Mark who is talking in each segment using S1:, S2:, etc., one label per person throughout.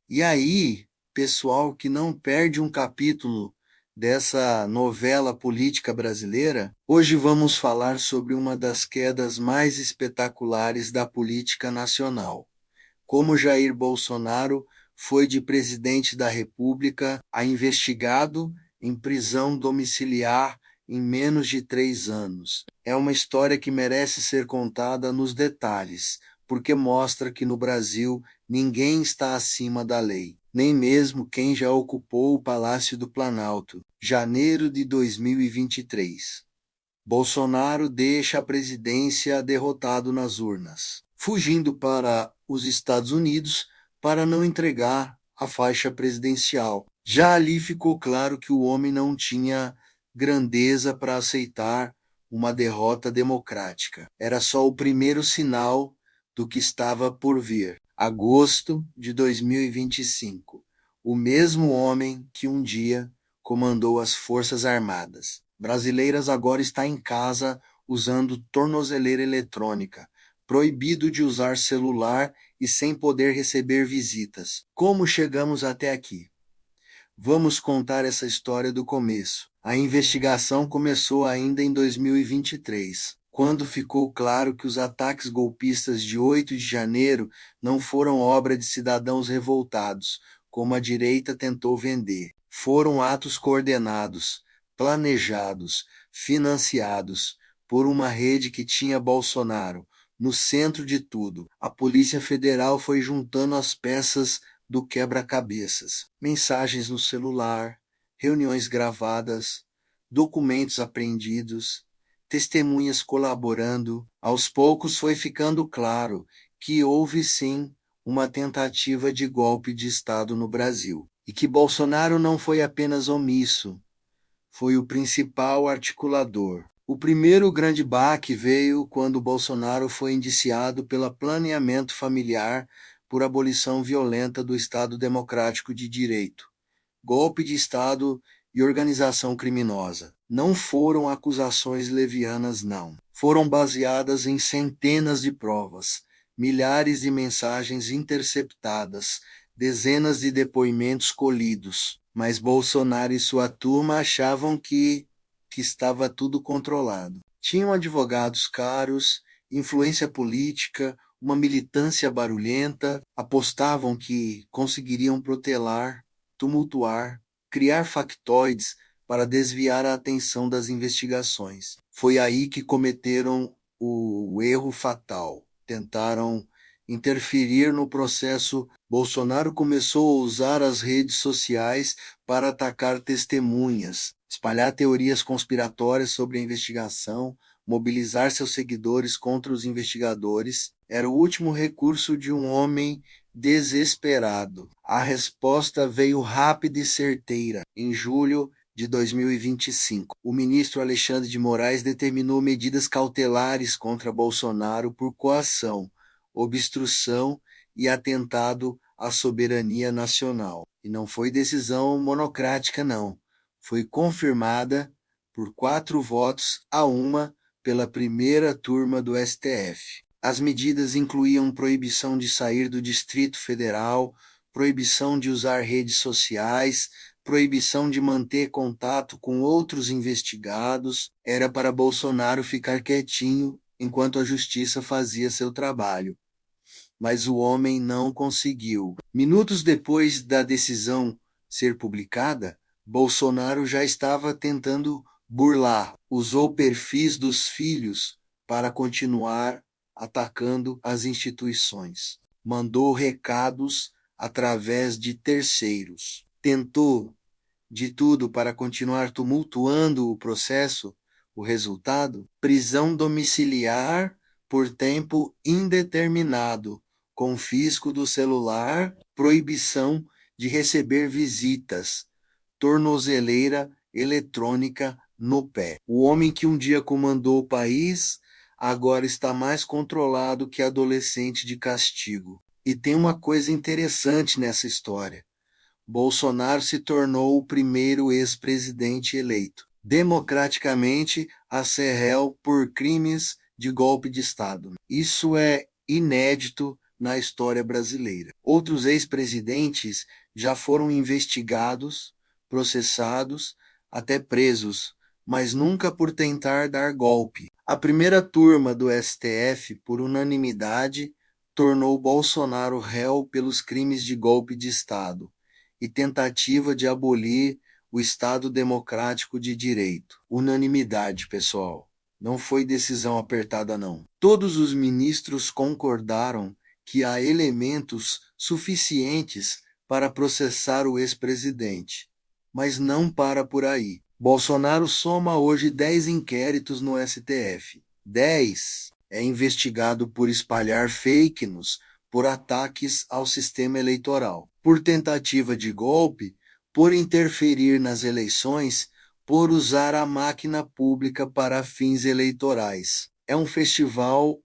S1: E aí, pessoal que não perde um capítulo dessa novela política brasileira, hoje vamos falar sobre uma das quedas mais espetaculares da política nacional. Como Jair Bolsonaro foi de presidente da República a investigado em prisão domiciliar em menos de 3 anos. É uma história que merece ser contada nos detalhes, porque mostra que no Brasil ninguém está acima da lei, nem mesmo quem já ocupou o Palácio do Planalto. Janeiro de 2023. Bolsonaro deixa a presidência derrotado nas urnas, fugindo para os Estados Unidos para não entregar a faixa presidencial. Já ali ficou claro que o homem não tinha grandeza para aceitar uma derrota democrática. Era só o primeiro sinal do que estava por vir. Agosto de 2025. O mesmo homem que um dia comandou as Forças Armadas brasileiras agora está em casa usando tornozeleira eletrônica, proibido de usar celular e sem poder receber visitas. Como chegamos até aqui? Vamos contar essa história do começo. A investigação começou ainda em 2023, quando ficou claro que os ataques golpistas de 8 de janeiro não foram obra de cidadãos revoltados, como a direita tentou vender. Foram atos coordenados, planejados, financiados por uma rede que tinha Bolsonaro no centro de tudo. A Polícia Federal foi juntando as peças do quebra-cabeças, mensagens no celular, reuniões gravadas, documentos apreendidos, testemunhas colaborando. Aos poucos foi ficando claro que houve sim uma tentativa de golpe de Estado no Brasil e que Bolsonaro não foi apenas omisso, foi o principal articulador. O primeiro grande baque veio quando Bolsonaro foi indiciado pelo planeamento familiar por abolição violenta do Estado Democrático de Direito, golpe de Estado e organização criminosa. Não foram acusações levianas, não. Foram baseadas em centenas de provas, milhares de mensagens interceptadas, dezenas de depoimentos colhidos. Mas Bolsonaro e sua turma achavam que estava tudo controlado. Tinham advogados caros, influência política, uma militância barulhenta, apostavam que conseguiriam protelar, tumultuar, criar factoides para desviar a atenção das investigações. Foi aí que cometeram o erro fatal. Tentaram interferir no processo. Bolsonaro começou a usar as redes sociais para atacar testemunhas, espalhar teorias conspiratórias sobre a investigação, mobilizar seus seguidores contra os investigadores. Era o último recurso de um homem desesperado. A resposta veio rápida e certeira. Em julho de 2025, o ministro Alexandre de Moraes determinou medidas cautelares contra Bolsonaro por coação, obstrução e atentado à soberania nacional. E não foi decisão monocrática, não. Foi confirmada por 4 votos a 1 pela primeira turma do STF. As medidas incluíam proibição de sair do Distrito Federal, proibição de usar redes sociais, proibição de manter contato com outros investigados. Era para Bolsonaro ficar quietinho enquanto a justiça fazia seu trabalho. Mas o homem não conseguiu. Minutos depois da decisão ser publicada, Bolsonaro já estava tentando burlar. Usou perfis dos filhos para continuar atacando as instituições. Mandou recados através de terceiros. Tentou de tudo para continuar tumultuando o processo. O resultado? Prisão domiciliar por tempo indeterminado, confisco do celular, proibição de receber visitas, tornozeleira eletrônica no pé. O homem que um dia comandou o país agora está mais controlado que adolescente de castigo. E tem uma coisa interessante nessa história. Bolsonaro se tornou o primeiro ex-presidente eleito democraticamente a ser réu por crimes de golpe de Estado. Isso é inédito na história brasileira. Outros ex-presidentes já foram investigados, processados, até presos, mas nunca por tentar dar golpe. A primeira turma do STF, por unanimidade, tornou Bolsonaro réu pelos crimes de golpe de Estado e tentativa de abolir o Estado democrático de direito. Unanimidade, pessoal. Não foi decisão apertada, não. Todos os ministros concordaram que há elementos suficientes para processar o ex-presidente, mas não para por aí. Bolsonaro soma hoje 10 inquéritos no STF. 10 é investigado por espalhar fake news, por ataques ao sistema eleitoral, por tentativa de golpe, por interferir nas eleições, por usar a máquina pública para fins eleitorais. É um festival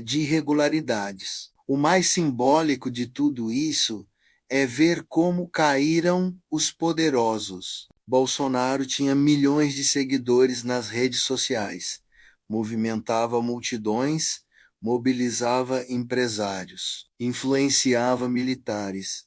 S1: de irregularidades. O mais simbólico de tudo isso é ver como caíram os poderosos. Bolsonaro tinha milhões de seguidores nas redes sociais, movimentava multidões, mobilizava empresários, influenciava militares.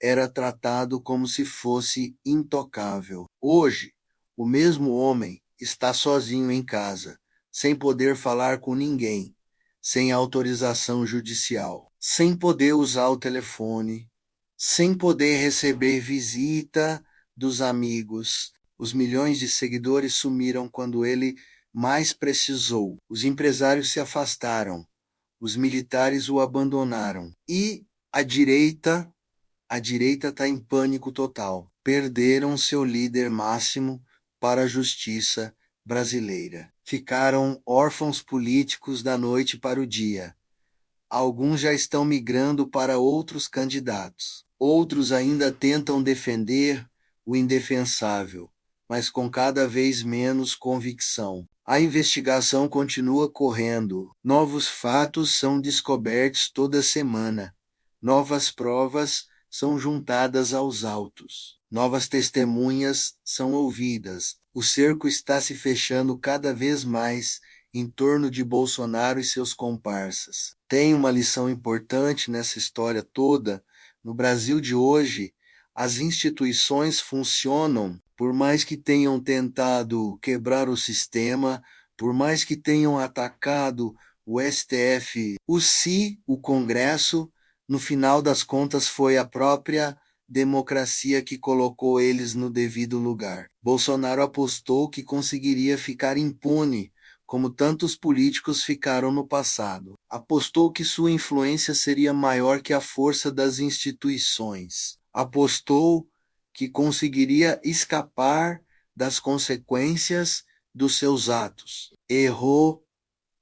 S1: Era tratado como se fosse intocável. Hoje, o mesmo homem está sozinho em casa, sem poder falar com ninguém, sem autorização judicial, sem poder usar o telefone, sem poder receber visita dos amigos. Os milhões de seguidores sumiram quando ele mais precisou. Os empresários se afastaram, os militares o abandonaram e a direita está em pânico total. Perderam seu líder máximo para a justiça brasileira. Ficaram órfãos políticos da noite para o dia. Alguns já estão migrando para outros candidatos. Outros ainda tentam defender o indefensável, mas com cada vez menos convicção. A investigação continua correndo. Novos fatos são descobertos toda semana. Novas provas são juntadas aos autos. Novas testemunhas são ouvidas. O cerco está se fechando cada vez mais em torno de Bolsonaro e seus comparsas. Tem uma lição importante nessa história toda. No Brasil de hoje, as instituições funcionam, por mais que tenham tentado quebrar o sistema, por mais que tenham atacado o STF, o Congresso, no final das contas foi a própria democracia que colocou eles no devido lugar. Bolsonaro apostou que conseguiria ficar impune, como tantos políticos ficaram no passado. Apostou que sua influência seria maior que a força das instituições. Apostou que conseguiria escapar das consequências dos seus atos. Errou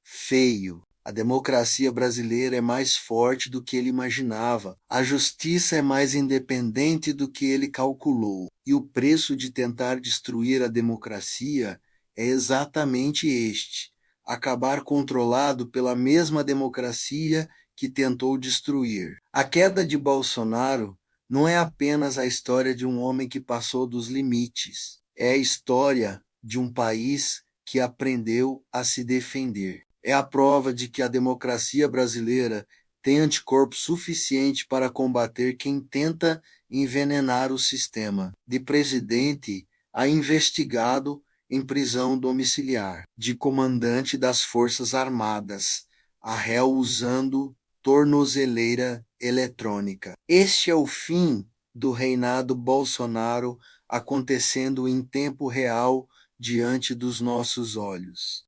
S1: feio. A democracia brasileira é mais forte do que ele imaginava. A justiça é mais independente do que ele calculou. E o preço de tentar destruir a democracia é exatamente este: acabar controlado pela mesma democracia que tentou destruir. A queda de Bolsonaro não é apenas a história de um homem que passou dos limites. É a história de um país que aprendeu a se defender. É a prova de que a democracia brasileira tem anticorpo suficiente para combater quem tenta envenenar o sistema. De presidente a investigado em prisão domiciliar, de comandante das Forças Armadas, a réu usando tornozeleira eletrônica. Este é o fim do reinado Bolsonaro acontecendo em tempo real diante dos nossos olhos.